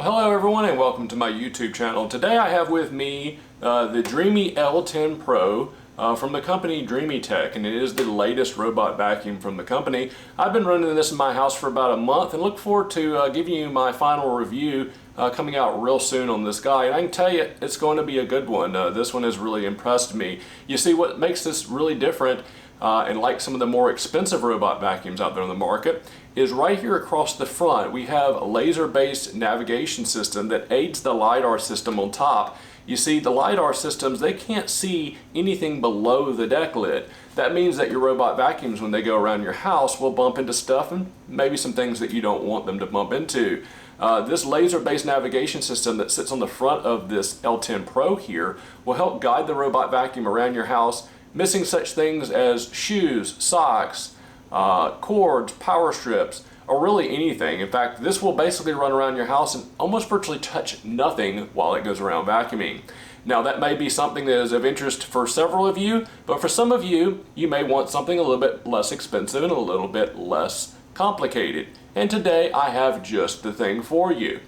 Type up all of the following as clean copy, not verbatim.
Hello everyone and welcome to my YouTube channel. Today I have with me the Dreame L10 Pro from the company Dreametech, and it is the latest robot vacuum from the company. I've been running this in my house for about a month and look forward to giving you my final review coming out real soon on this guy, and I can tell you it's going to be a good one. This one has really impressed me. You see, what makes this really different and like some of the more expensive robot vacuums out there on the market is right here across the front we have a laser-based navigation system that aids the LiDAR system on top. You see, the LiDAR systems, they can't see anything below the deck lid. That means that your robot vacuums, when they go around your house, will bump into stuff and maybe some things that you don't want them to bump into. This laser-based navigation system that sits on the front of this L10 Pro here will help guide the robot vacuum around your house, missing such things as shoes, socks, cords, power strips, or really anything. In fact, this will basically run around your house and almost virtually touch nothing while it goes around vacuuming. Now, that may be something that is of interest for several of you, but for some of you, you may want something a little bit less expensive and a little bit less complicated. And today I have just the thing for you.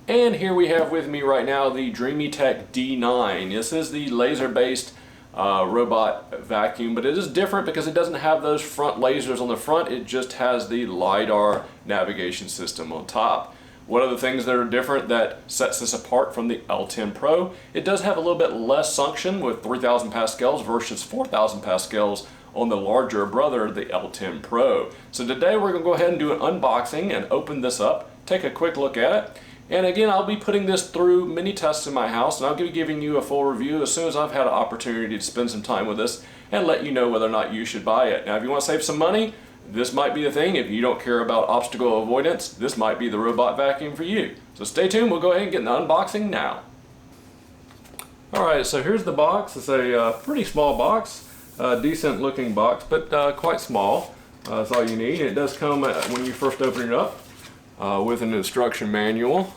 And here we have with me right now the Dreametech D9. This is the laser-based robot vacuum, but it is different because it doesn't have those front lasers on the front. It just has the LiDAR navigation system on top. One of the things that are different that sets this apart from the L10 Pro, it does have a little bit less suction with 3,000 pascals versus 4,000 pascals on the larger brother, the L10 Pro. So today we're going to go ahead and do an unboxing and open this up, take a quick look at it. And again, I'll be putting this through many tests in my house, and I'll be giving you a full review as soon as I've had an opportunity to spend some time with this and let you know whether or not you should buy it. Now, if you want to save some money, this might be the thing. If you don't care about obstacle avoidance, this might be the robot vacuum for you. So stay tuned, we'll go ahead and get an unboxing now. Alright, so here's the box. It's a pretty small box, decent looking box, but quite small. That's all you need. It does come when you first open it up with an instruction manual.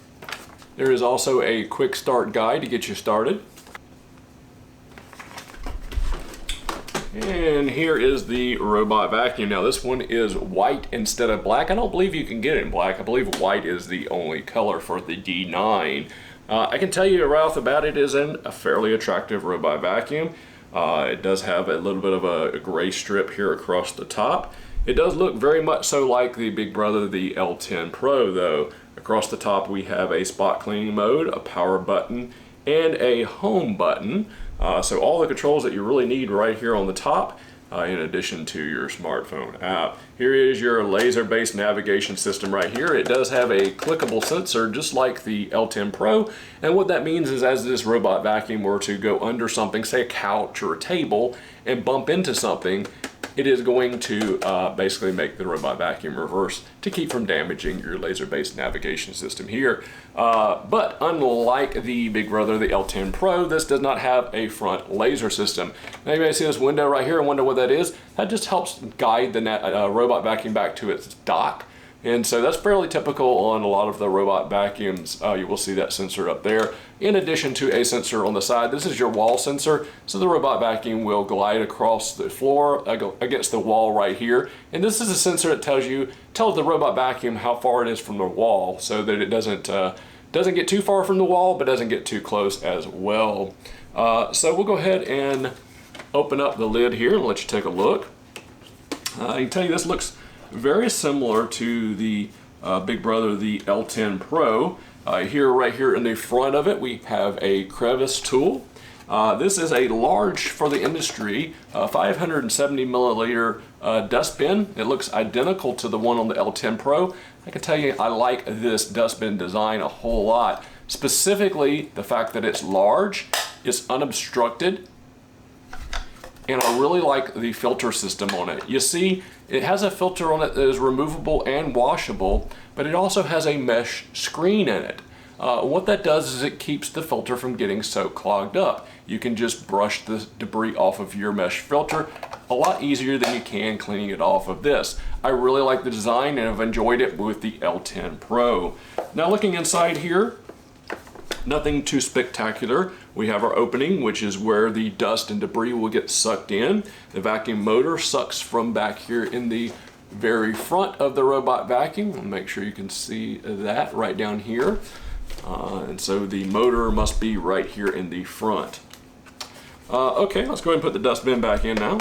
There is also a quick start guide to get you started. And here is the robot vacuum. Now this one is white instead of black. I don't believe you can get it in black. I believe white is the only color for the D9. I can tell you right off the bat, it is a fairly attractive robot vacuum. It does have a little bit of a gray strip here across the top. It does look very much so like the big brother, the L10 Pro, though. Across the top we have a spot cleaning mode, a power button, and a home button. So all the controls that you really need right here on the top, in addition to your smartphone app. Here is your laser-based navigation system right here. It does have a clickable sensor just like the L10 Pro, and what that means is as this robot vacuum were to go under something, say a couch or a table, and bump into something, it is going to basically make the robot vacuum reverse to keep from damaging your laser-based navigation system here. But unlike the big brother, the L10 Pro, this does not have a front laser system. Now you may see this window right here and wonder what that is. That just helps guide the robot vacuum back to its dock. And so that's fairly typical on a lot of the robot vacuums. You will see that sensor up there, in addition to a sensor on the side. This is your wall sensor, so the robot vacuum will glide across the floor against the wall right here. And this is a sensor that tells the robot vacuum how far it is from the wall, so that it doesn't get too far from the wall, but doesn't get too close as well. So we'll go ahead and open up the lid here and let you take a look. I can tell you this looks very similar to the big brother, the L10 Pro. Right here in the front of it, we have a crevice tool. This is a large for the industry, 570 milliliter dustbin. It looks identical to the one on the L10 Pro. I can tell you I like this dustbin design a whole lot. Specifically, the fact that it's large, it's unobstructed, and I really like the filter system on it. You see, it has a filter on it that is removable and washable, but it also has a mesh screen in it. What that does is it keeps the filter from getting so clogged up. You can just brush the debris off of your mesh filter a lot easier than you can cleaning it off of this. I really like the design and have enjoyed it with the L10 Pro. Now looking inside here, nothing too spectacular. We have our opening, which is where the dust and debris will get sucked in. The vacuum motor sucks from back here in the very front of the robot vacuum. I'll make sure you can see that right down here. And so the motor must be right here in the front. Okay, let's go ahead and put the dustbin back in now.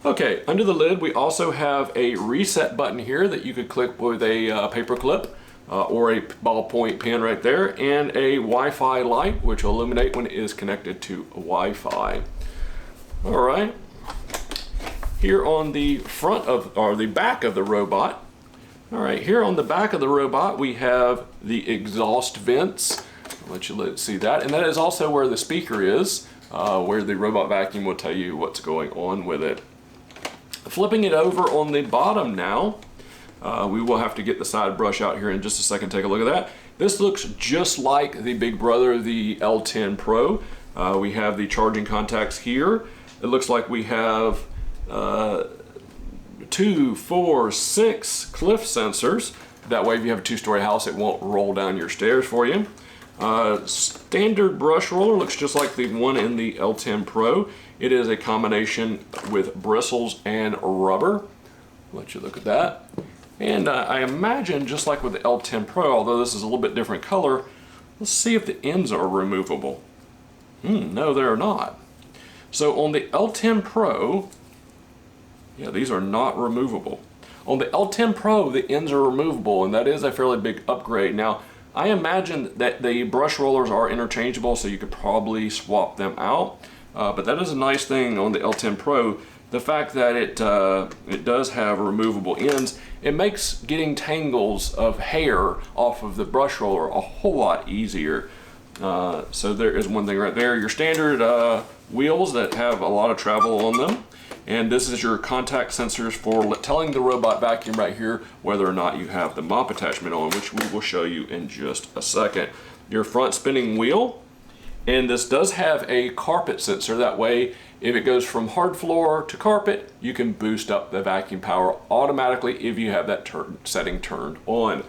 Okay, under the lid we also have a reset button here that you could click with a paper clip or a ballpoint pen right there, and a Wi-Fi light which will illuminate when it is connected to Wi-Fi. All right, here on the front of, or the back of the robot, all right, here on the back of the robot we have the exhaust vents. I'll let you see that, and that is also where the speaker is, where the robot vacuum will tell you what's going on with it. Flipping it over on the bottom now, we will have to get the side brush out here in just a second. Take a look at that. This looks just like the big brother, the L10 Pro. We have the charging contacts here. It looks like we have 2, 4, 6 cliff sensors. That way if you have a 2-story house it won't roll down your stairs for you. Standard brush roller looks just like the one in the L10 Pro. It is a combination with bristles and rubber. I'll let you look at that. And I imagine just like with the L10 Pro, although this is a little bit different color, let's see if the ends are removable. No, they're not. So on the L10 Pro, yeah, these are not removable. On the L10 Pro, the ends are removable, and that is a fairly big upgrade. Now, I imagine that the brush rollers are interchangeable, so you could probably swap them out. But that is a nice thing on the L10 Pro. The fact that it does have removable ends, it makes getting tangles of hair off of the brush roller a whole lot easier. So there is one thing right there. Your standard wheels that have a lot of travel on them. And this is your contact sensors for telling the robot vacuum right here whether or not you have the mop attachment on, which we will show you in just a second. Your front spinning wheel, and this does have a carpet sensor. That way, if it goes from hard floor to carpet, you can boost up the vacuum power automatically if you have that setting turned on.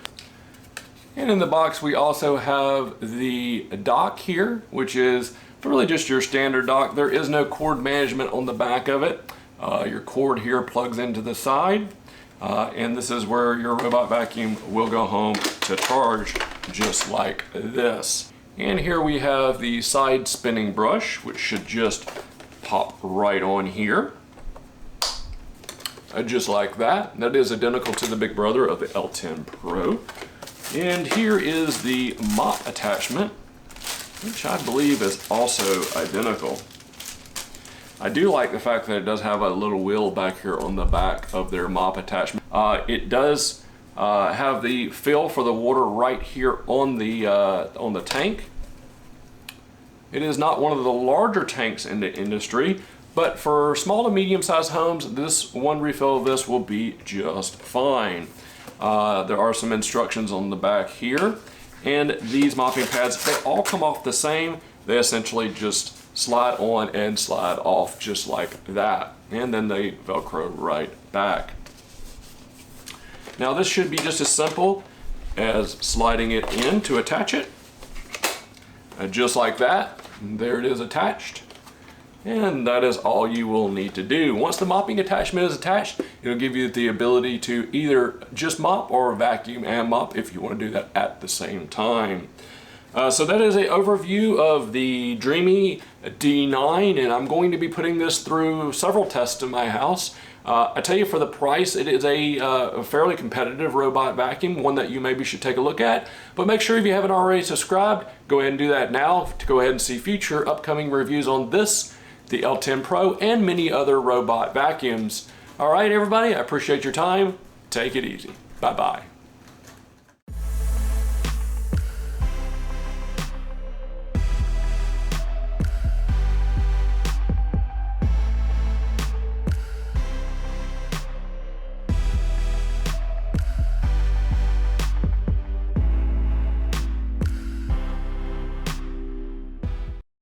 And in the box, we also have the dock here, which is really just your standard dock. There is no cord management on the back of it. Your cord here plugs into the side, and this is where your robot vacuum will go home to charge, just like this. And here we have the side spinning brush, which should just pop right on here, just like that. That is identical to the big brother of the L10 Pro. And here is the mop attachment, which I believe is also identical. I do like the fact that it does have a little wheel back here on the back of their mop attachment. It does have the fill for the water right here on the tank. It is not one of the larger tanks in the industry, but for small to medium-sized homes, this one refill of this will be just fine. There are some instructions on the back here, and these mopping pads, they all come off the same. They essentially just slide on and slide off just like that, and then they Velcro right back. Now this should be just as simple as sliding it in to attach it, just like that. There it is attached, and that is all you will need to do. Once the mopping attachment is attached, it'll give you the ability to either just mop or vacuum and mop if you want to do that at the same time. So that is an overview of the Dreame D9, and I'm going to be putting this through several tests in my house. I tell you, for the price, it is a fairly competitive robot vacuum, one that you maybe should take a look at. But make sure if you haven't already subscribed, go ahead and do that now to go ahead and see future upcoming reviews on this, the L10 Pro, and many other robot vacuums. All right, everybody, I appreciate your time. Take it easy. Bye-bye.